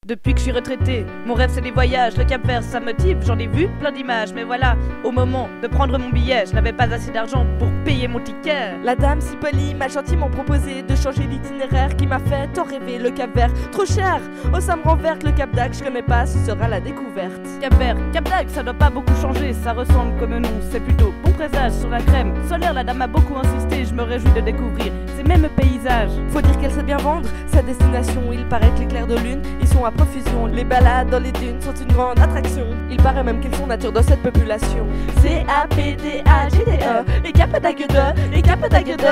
Depuis que je suis retraité, mon rêve c'est les voyages, le Cap Vert ça me motive, j'en ai vu plein d'images, mais voilà, au moment de prendre mon billet, je n'avais pas assez d'argent pour payer mon ticket. La dame si polie m'a gentiment proposé de changer l'itinéraire qui m'a fait tant rêver le Cap Vert, trop cher. Oh ça me renverse le Cap d'Agde, je connais pas, ce sera la découverte. Cap Vert, Cap d'Agde, ça doit pas beaucoup changer, ça ressemble comme nom, c'est plutôt bon présage sur la crème solaire, la dame a beaucoup insisté, je me réjouis de découvrir ces mêmes paysages. Faut dire qu'elle sait bien vendre sa destination, il paraît que les clairs de lune, ils sont à profusion, les balades dans les dunes sont une grande attraction. Il paraît même qu'ils sont nature dans cette population. C-A-P-D-A-G-D-E et Cap d'Agde, et Cap d'Agde,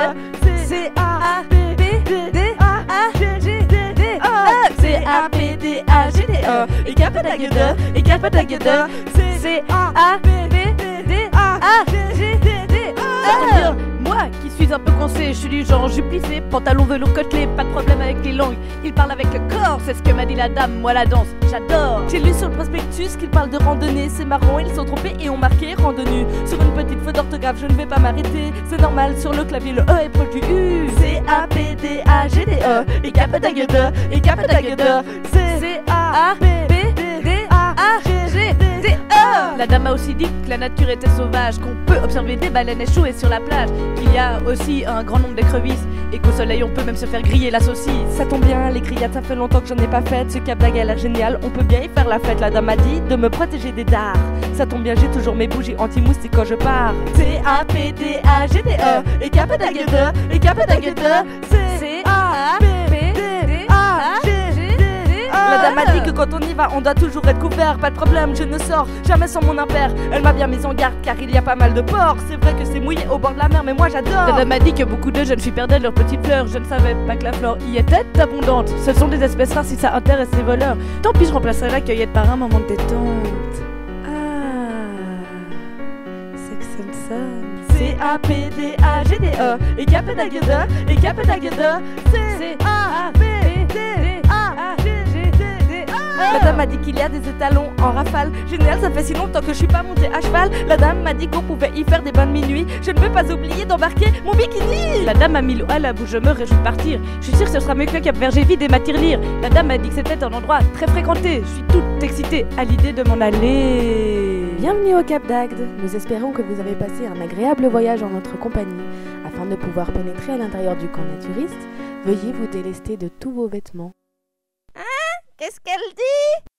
C-A-P-D-A-G-D-E, C-A-P-D-A-G-D-E et Cap d'Agde, et Cap d'Agde, C-A-P-D-A-G-D-E. Moi qui suis un peu coincé, je suis du genre juplissé, pantalon velours côtelé, pas de problème avec les langues. Il parle avec le corps, c'est ce que m'a dit la dame, moi la danse, j'adore. J'ai lu sur le prospectus qu'ils parlent de randonnée, c'est marrant, ils sont trompés et ont marqué randonnée. Sur une petite faute d'orthographe, je ne vais pas m'arrêter, c'est normal, sur le clavier le E est proche du U. C-A-P-D-A-G-D-E et Cap d'Agde, et Cap d'Agde, C-A-P-D-A-G-D-E. La dame a aussi dit que la nature était sauvage, qu'on peut observer des baleines échouées sur la plage, qu'il y a aussi un grand nombre d'écrevisses et qu'au soleil on peut même se faire griller la saucisse. Ça tombe bien, les grillades ça fait longtemps que j'en ai pas fait. Ce Cap d'Agde a l'air génial, on peut bien y faire la fête. La dame m'a dit de me protéger des dards. Ça tombe bien, j'ai toujours mes bougies anti-moustiques quand je pars. C-A-P-D-A-G-D-E et Cap d'Agde, et Cap d'Agde, C-A-P-D-A-G-D-E. La dame m'a dit que quand on y va, on doit toujours être couvert. Pas de problème, je ne sors jamais sans mon impair. Elle m'a bien mise en garde car il y a pas mal de porcs. C'est vrai que c'est mouillé au bord de la mer, mais moi j'adore. La dame m'a dit que beaucoup de jeunes filles perdaient leurs petites fleurs. Je ne savais pas que la flore y était abondante. Ce sont des espèces rares si ça intéresse les voleurs. Tant pis, je remplacerai la cueillette par un moment de détente. C'est que ça me sonne. C-A-P-D-A-G-D-E et Cap d'Agde, et Cap d'Agde, C-A-P-D-A-G-D-E. La dame m'a dit qu'il y a des étalons en rafale. Génial, ça fait si longtemps que je suis pas montée à cheval. La dame m'a dit qu'on pouvait y faire des bains de minuit. Je ne peux pas oublier d'embarquer mon bikini. La dame a mis l'eau à la bouche, je me réjouis de partir. Je suis sûre que ce sera mieux que le Cap Vert, j'ai vide et ma tirelire. La dame m'a dit que c'était un endroit très fréquenté. Je suis toute excitée à l'idée de m'en aller. Bienvenue au Cap d'Agde. Nous espérons que vous avez passé un agréable voyage en notre compagnie. Afin de pouvoir pénétrer à l'intérieur du camp naturiste, veuillez vous délester de tous vos vêtements. Qu'est-ce qu'elle dit?